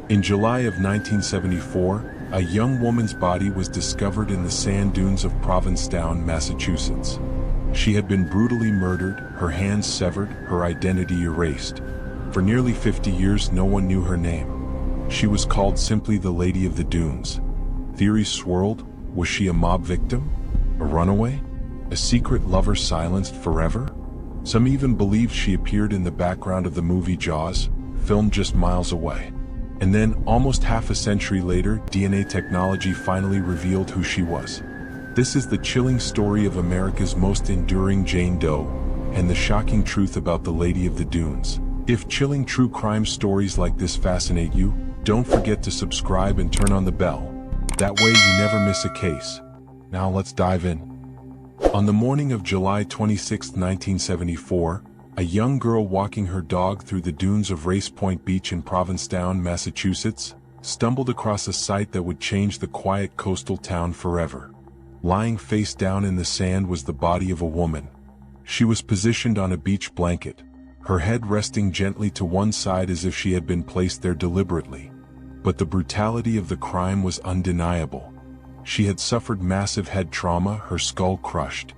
In July of 1974, a young woman's body was discovered in the sand dunes of Provincetown, Massachusetts. She had been brutally murdered, her hands severed, her identity erased. For nearly 50 years, no one knew her name. She was called simply the Lady of the Dunes. Theories swirled. Was she a mob victim? A runaway? A secret lover silenced forever? Some even believed she appeared in the background of the movie Jaws, filmed just miles away. And then, almost half a century later, DNA technology finally revealed who she was. This is the chilling story of America's most enduring Jane Doe, and the shocking truth about the Lady of the Dunes. If chilling true crime stories like this fascinate you, don't forget to subscribe and turn on the bell. That way you never miss a case. Now let's dive in. On the morning of July 26, 1974, a young girl walking her dog through the dunes of Race Point Beach in Provincetown, Massachusetts, stumbled across a sight that would change the quiet coastal town forever. Lying face down in the sand was the body of a woman. She was positioned on a beach blanket, her head resting gently to one side as if she had been placed there deliberately. But the brutality of the crime was undeniable. She had suffered massive head trauma, her skull crushed.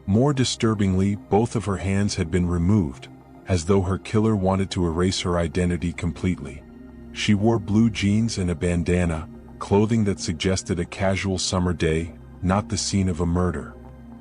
More disturbingly, both of her hands had been removed, as though her killer wanted to erase her identity completely. She wore blue jeans and a bandana, clothing that suggested a casual summer day, not the scene of a murder.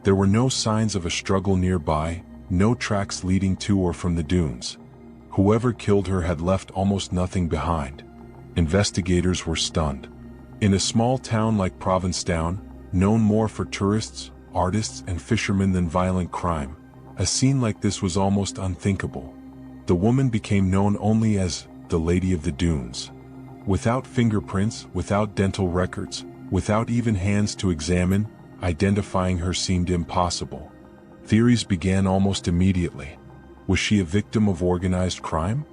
There were no signs of a struggle nearby, no tracks leading to or from the dunes. Whoever killed her had left almost nothing behind. Investigators were stunned. In a small town like Provincetown, known more for tourists, artists, and fishermen than violent crime, a scene like this was almost unthinkable. The woman became known only as the Lady of the Dunes. Without fingerprints, without dental records, without even hands to examine, identifying her seemed impossible. Theories began almost immediately. Was she a victim of organized crime?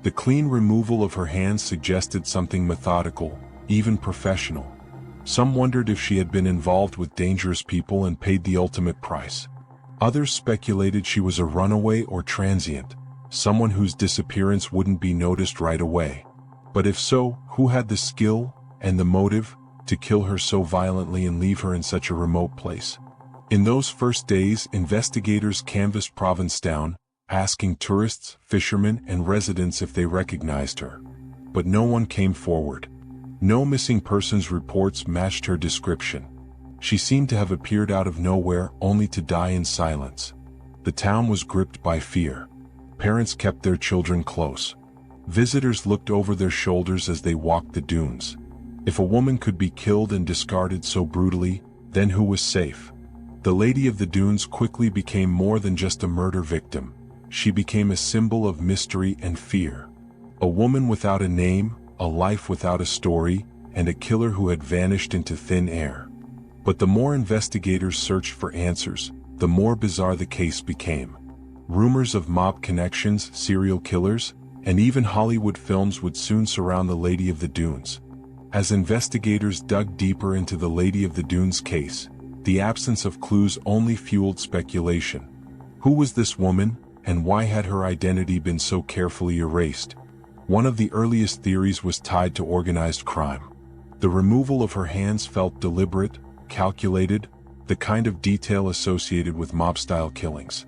The clean removal of her hands suggested something methodical, even professional. Some wondered if she had been involved with dangerous people and paid the ultimate price. Others speculated she was a runaway or transient, someone whose disappearance wouldn't be noticed right away. But if so, who had the skill and the motive to kill her so violently and leave her in such a remote place? In those first days, investigators canvassed Provincetown, asking tourists, fishermen, and residents if they recognized her. But no one came forward. No missing persons reports matched her description. She seemed to have appeared out of nowhere, only to die in silence. The town was gripped by fear. Parents kept their children close. Visitors looked over their shoulders as they walked the dunes. If a woman could be killed and discarded so brutally, then who was safe? The Lady of the Dunes quickly became more than just a murder victim. She became a symbol of mystery and fear. A woman without a name, a life without a story, and a killer who had vanished into thin air. But the more investigators searched for answers, the more bizarre the case became. Rumors of mob connections, serial killers, and even Hollywood films would soon surround the Lady of the Dunes. As investigators dug deeper into the Lady of the Dunes case, the absence of clues only fueled speculation. Who was this woman, and why had her identity been so carefully erased? One of the earliest theories was tied to organized crime. The removal of her hands felt deliberate, calculated, the kind of detail associated with mob-style killings.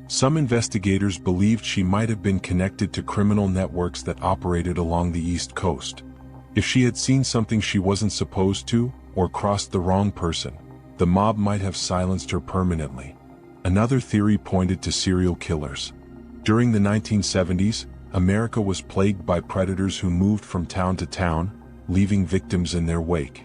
Some investigators believed she might have been connected to criminal networks that operated along the East Coast. If she had seen something she wasn't supposed to, or crossed the wrong person, the mob might have silenced her permanently. Another theory pointed to serial killers. During the 1970s, America was plagued by predators who moved from town to town, leaving victims in their wake.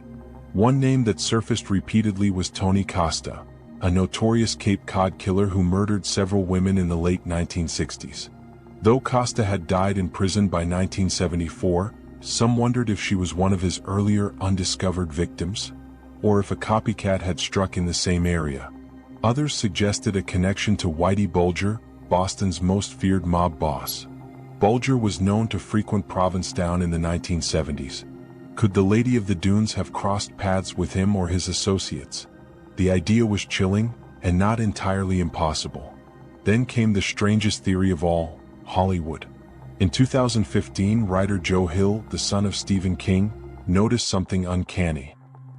One name that surfaced repeatedly was Tony Costa, a notorious Cape Cod killer who murdered several women in the late 1960s. Though Costa had died in prison by 1974, some wondered if she was one of his earlier undiscovered victims, or if a copycat had struck in the same area. Others suggested a connection to Whitey Bulger, Boston's most feared mob boss. Bulger was known to frequent Provincetown in the 1970s. Could the Lady of the Dunes have crossed paths with him or his associates? The idea was chilling, and not entirely impossible. Then came the strangest theory of all, Hollywood. In 2015, writer Joe Hill, the son of Stephen King, noticed something uncanny.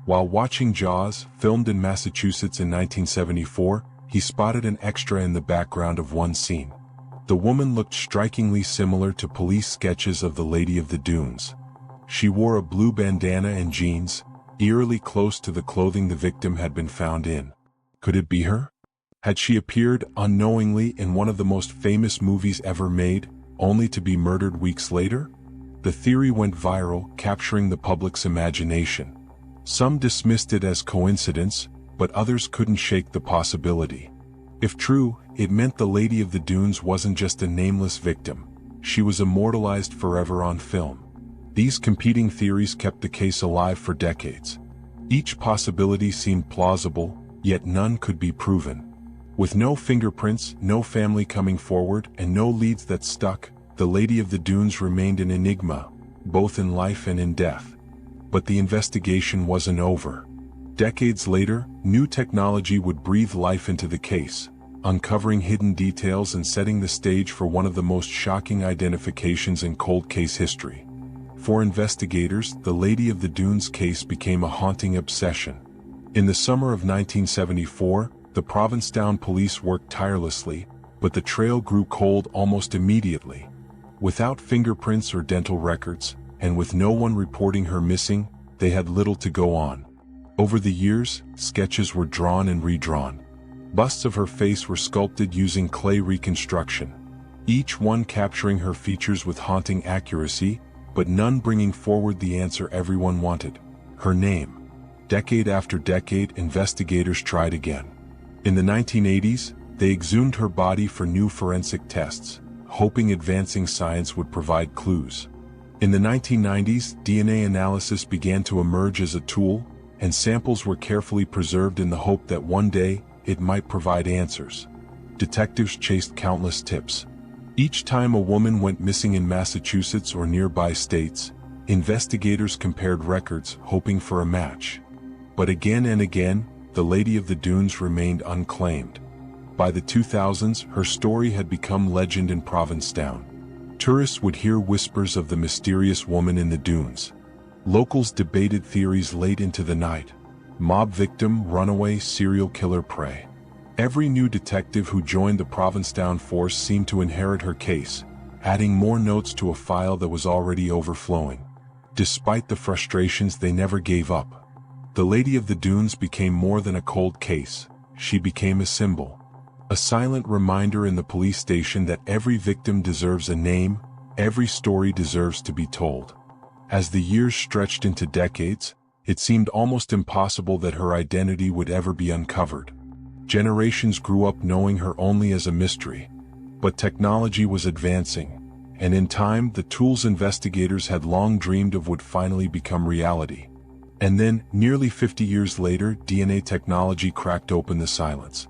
While watching Jaws, filmed in Massachusetts in 1974, he spotted an extra in the background of one scene. The woman looked strikingly similar to police sketches of the Lady of the Dunes. She wore a blue bandana and jeans, eerily close to the clothing the victim had been found in. Could it be her? Had she appeared unknowingly in one of the most famous movies ever made, only to be murdered weeks later? The theory went viral, capturing the public's imagination. Some dismissed it as coincidence, but others couldn't shake the possibility. If true, it meant the Lady of the Dunes wasn't just a nameless victim. She was immortalized forever on film. These competing theories kept the case alive for decades. Each possibility seemed plausible, yet none could be proven. With no fingerprints, no family coming forward, and no leads that stuck, the Lady of the Dunes remained an enigma, both in life and in death. But the investigation wasn't over. Decades later, new technology would breathe life into the case, uncovering hidden details and setting the stage for one of the most shocking identifications in cold case history. For investigators, the Lady of the Dunes case became a haunting obsession. In the summer of 1974, the Provincetown police worked tirelessly, but the trail grew cold almost immediately. Without fingerprints or dental records, and with no one reporting her missing, they had little to go on. Over the years, sketches were drawn and redrawn. Busts of her face were sculpted using clay reconstruction, each one capturing her features with haunting accuracy, but none bringing forward the answer everyone wanted: her name. Decade after decade, investigators tried again. In the 1980s, they exhumed her body for new forensic tests, hoping advancing science would provide clues. In the 1990s, DNA analysis began to emerge as a tool, and samples were carefully preserved in the hope that one day, it might provide answers. Detectives chased countless tips. Each time a woman went missing in Massachusetts or nearby states, investigators compared records, hoping for a match. But again and again, the Lady of the Dunes remained unclaimed. By the 2000s, her story had become legend in Provincetown. Tourists would hear whispers of the mysterious woman in the dunes. Locals debated theories late into the night: mob victim, runaway, serial killer prey. Every new detective who joined the Provincetown force seemed to inherit her case, adding more notes to a file that was already overflowing. Despite the frustrations, they never gave up. The Lady of the Dunes became more than a cold case. She became a symbol. A silent reminder in the police station that every victim deserves a name, every story deserves to be told. As the years stretched into decades, it seemed almost impossible that her identity would ever be uncovered. Generations grew up knowing her only as a mystery. But technology was advancing, and in time, the tools investigators had long dreamed of would finally become reality. And then, nearly 50 years later, DNA technology cracked open the silence.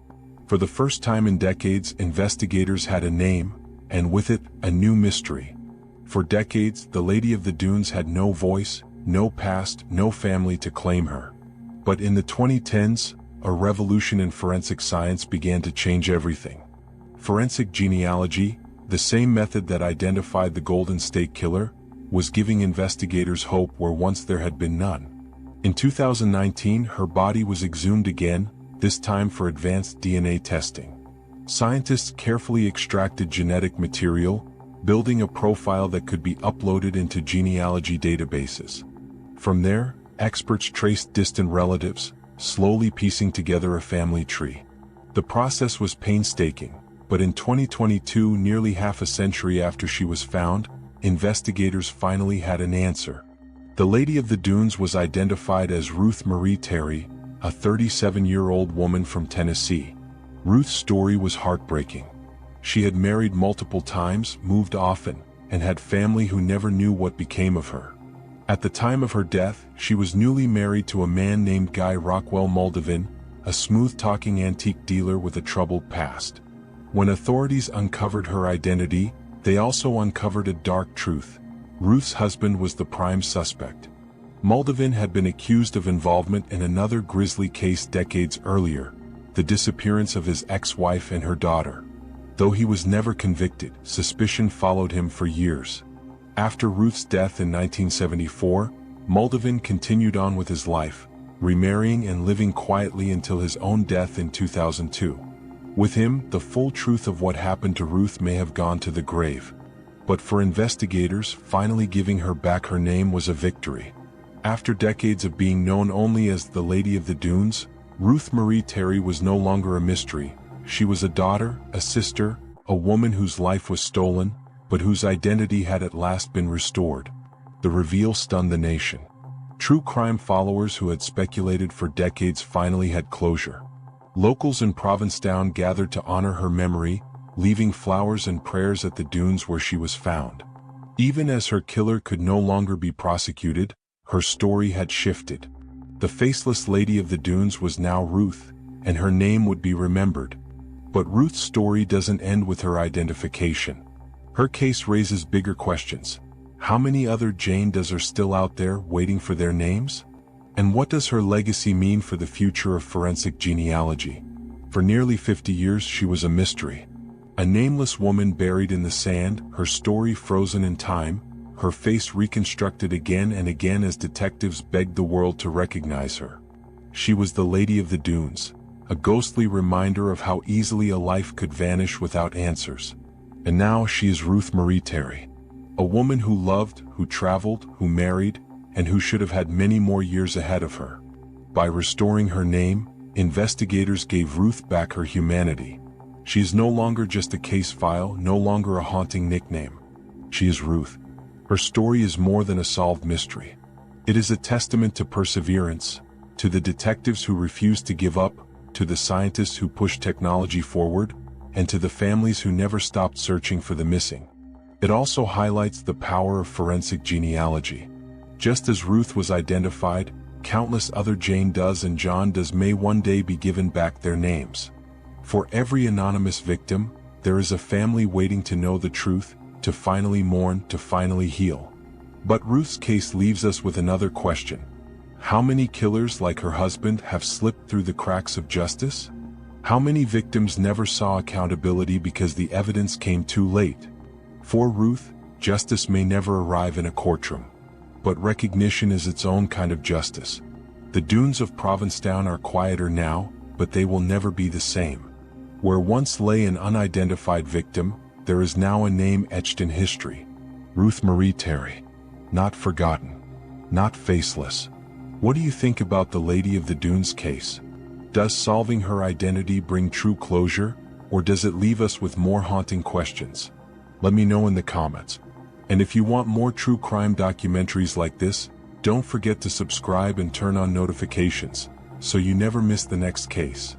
For the first time in decades, investigators had a name, and with it, a new mystery. For decades, the Lady of the Dunes had no voice, no past, no family to claim her. But in the 2010s, a revolution in forensic science began to change everything. Forensic genealogy, the same method that identified the Golden State Killer, was giving investigators hope where once there had been none. In 2019, her body was exhumed again, this time for advanced DNA testing. Scientists carefully extracted genetic material, building a profile that could be uploaded into genealogy databases. From there, experts traced distant relatives, slowly piecing together a family tree. The process was painstaking, but in 2022, nearly half a century after she was found, investigators finally had an answer. The Lady of the Dunes was identified as Ruth Marie Terry, a 37-year-old woman from Tennessee. Ruth's story was heartbreaking. She had married multiple times, moved often, and had family who never knew what became of her. At the time of her death, she was newly married to a man named Guy Rockwell Moldavin, a smooth-talking antique dealer with a troubled past. When authorities uncovered her identity, they also uncovered a dark truth. Ruth's husband was the prime suspect. Moldavin had been accused of involvement in another grisly case decades earlier, the disappearance of his ex-wife and her daughter. Though he was never convicted, suspicion followed him for years. After Ruth's death in 1974, Moldovan continued on with his life, remarrying and living quietly until his own death in 2002. With him, the full truth of what happened to Ruth may have gone to the grave. But for investigators, finally giving her back her name was a victory. After decades of being known only as the Lady of the Dunes, Ruth Marie Terry was no longer a mystery. She was a daughter, a sister, a woman whose life was stolen, but whose identity had at last been restored. The reveal stunned the nation. True crime followers who had speculated for decades finally had closure. Locals in Provincetown gathered to honor her memory, leaving flowers and prayers at the dunes where she was found. Even as her killer could no longer be prosecuted, her story had shifted. The faceless Lady of the Dunes was now Ruth, and her name would be remembered. But Ruth's story doesn't end with her identification. Her case raises bigger questions. How many other Jane does are still out there waiting for their names? And what does her legacy mean for the future of forensic genealogy? For nearly 50 years she was a mystery. A nameless woman buried in the sand, her story frozen in time, her face reconstructed again and again as detectives begged the world to recognize her. She was the Lady of the Dunes, a ghostly reminder of how easily a life could vanish without answers. And now she is Ruth Marie Terry, a woman who loved, who traveled, who married, and who should have had many more years ahead of her. By restoring her name, investigators gave Ruth back her humanity. She is no longer just a case file, no longer a haunting nickname. She is Ruth. Her story is more than a solved mystery. It is a testament to perseverance, to the detectives who refused to give up, to the scientists who pushed technology forward, and to the families who never stopped searching for the missing. It also highlights the power of forensic genealogy. Just as Ruth was identified, countless other Jane Does and John Does may one day be given back their names. For every anonymous victim, there is a family waiting to know the truth, to finally mourn, to finally heal. But Ruth's case leaves us with another question. How many killers like her husband have slipped through the cracks of justice? How many victims never saw accountability because the evidence came too late? For Ruth, justice may never arrive in a courtroom. But recognition is its own kind of justice. The dunes of Provincetown are quieter now, but they will never be the same. Where once lay an unidentified victim, there is now a name etched in history. Ruth Marie Terry. Not forgotten. Not faceless. What do you think about the Lady of the Dunes case? Does solving her identity bring true closure, or does it leave us with more haunting questions? Let me know in the comments. And if you want more true crime documentaries like this, don't forget to subscribe and turn on notifications, so you never miss the next case.